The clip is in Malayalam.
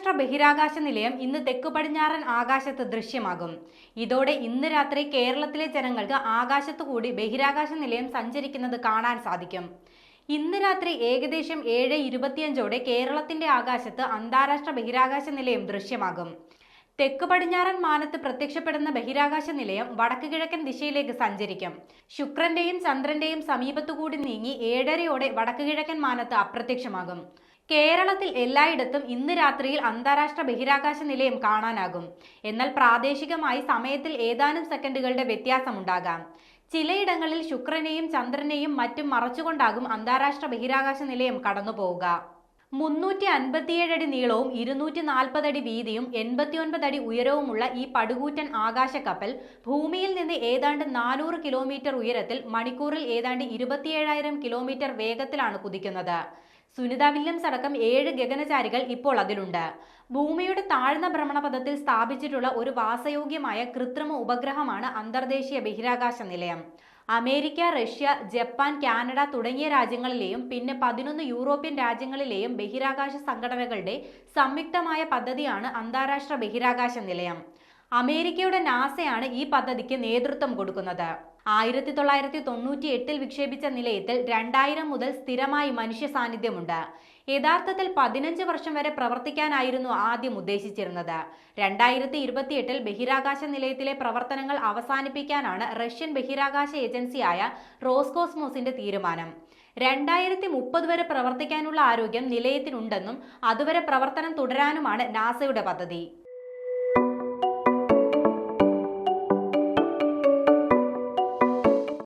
അന്താരാഷ്ട്ര ബഹിരാകാശ നിലയം ഇന്ന് തെക്കു പടിഞ്ഞാറൻ ആകാശത്ത് ദൃശ്യമാകും. ഇതോടെ ഇന്ന് രാത്രി കേരളത്തിലെ ജനങ്ങൾക്ക് ആകാശത്തു കൂടി ബഹിരാകാശ നിലയം സഞ്ചരിക്കുന്നത് കാണാൻ സാധിക്കും. ഇന്ന് രാത്രി ഏകദേശം 7:25 കേരളത്തിന്റെ ആകാശത്ത് അന്താരാഷ്ട്ര ബഹിരാകാശ നിലയം ദൃശ്യമാകും. തെക്ക് പടിഞ്ഞാറൻ മാനത്ത് പ്രത്യക്ഷപ്പെടുന്ന ബഹിരാകാശ നിലയം വടക്ക് കിഴക്കൻ ദിശയിലേക്ക് സഞ്ചരിക്കും. ശുക്രന്റെയും ചന്ദ്രന്റെയും സമീപത്തുകൂടി നീങ്ങി 7:30 വടക്ക് കിഴക്കൻ മാനത്ത് അപ്രത്യക്ഷമാകും. കേരളത്തിൽ എല്ലായിടത്തും ഇന്ന് രാത്രിയിൽ അന്താരാഷ്ട്ര ബഹിരാകാശ നിലയം കാണാനാകും. എന്നാൽ പ്രാദേശികമായി സമയത്തിൽ ഏതാനും സെക്കൻഡുകളുടെ വ്യത്യാസമുണ്ടാകാം. ചിലയിടങ്ങളിൽ ശുക്രനെയും ചന്ദ്രനെയും മറ്റും മറച്ചുകൊണ്ടാകും അന്താരാഷ്ട്ര ബഹിരാകാശ നിലയം കടന്നുപോവുക. 357 അടി നീളവും 240 അടി വീതിയും 89 അടി ഉയരവുമുള്ള ഈ പടുകൂറ്റൻ ആകാശക്കപ്പൽ ഭൂമിയിൽ നിന്ന് ഏതാണ്ട് 400 കിലോമീറ്റർ ഉയരത്തിൽ മണിക്കൂറിൽ ഏതാണ്ട് 27,000 കിലോമീറ്റർ വേഗത്തിലാണ് കുതിക്കുന്നത്. സുനിത വില്യംസ് അടക്കം 7 ഗഗനചാരികൾ ഇപ്പോൾ അതിലുണ്ട്. ഭൂമിയുടെ താഴ്ന്ന ഭ്രമണപഥത്തിൽ സ്ഥാപിച്ചിട്ടുള്ള ഒരു വാസയോഗ്യമായ കൃത്രിമ ഉപഗ്രഹമാണ് അന്തർദേശീയ ബഹിരാകാശ നിലയം. അമേരിക്ക, റഷ്യ, ജപ്പാൻ, കാനഡ തുടങ്ങിയ രാജ്യങ്ങളിലെയും പിന്നെ 11 യൂറോപ്യൻ രാജ്യങ്ങളിലെയും ബഹിരാകാശ സംഘടനകളുടെ സംയുക്തമായ പദ്ധതിയാണ് അന്താരാഷ്ട്ര ബഹിരാകാശ നിലയം. അമേരിക്കയുടെ നാസയാണ് ഈ പദ്ധതിക്ക് നേതൃത്വം കൊടുക്കുന്നത്. 1998 വിക്ഷേപിച്ച നിലയത്തിൽ 2000 മുതൽ സ്ഥിരമായി മനുഷ്യ സാന്നിധ്യമുണ്ട്. യഥാർത്ഥത്തിൽ 15 വർഷം വരെ പ്രവർത്തിക്കാനായിരുന്നു ആദ്യം ഉദ്ദേശിച്ചിരുന്നത്. 2028 ബഹിരാകാശ നിലയത്തിലെ പ്രവർത്തനങ്ങൾ അവസാനിപ്പിക്കാനാണ് റഷ്യൻ ബഹിരാകാശ ഏജൻസിയായ റോസ്കോസ്മോസിന്റെ തീരുമാനം. 2030 വരെ പ്രവർത്തിക്കാനുള്ള ആരോഗ്യം നിലയത്തിനുണ്ടെന്നും അതുവരെ പ്രവർത്തനം തുടരാനുമാണ് നാസയുടെ പദ്ധതി.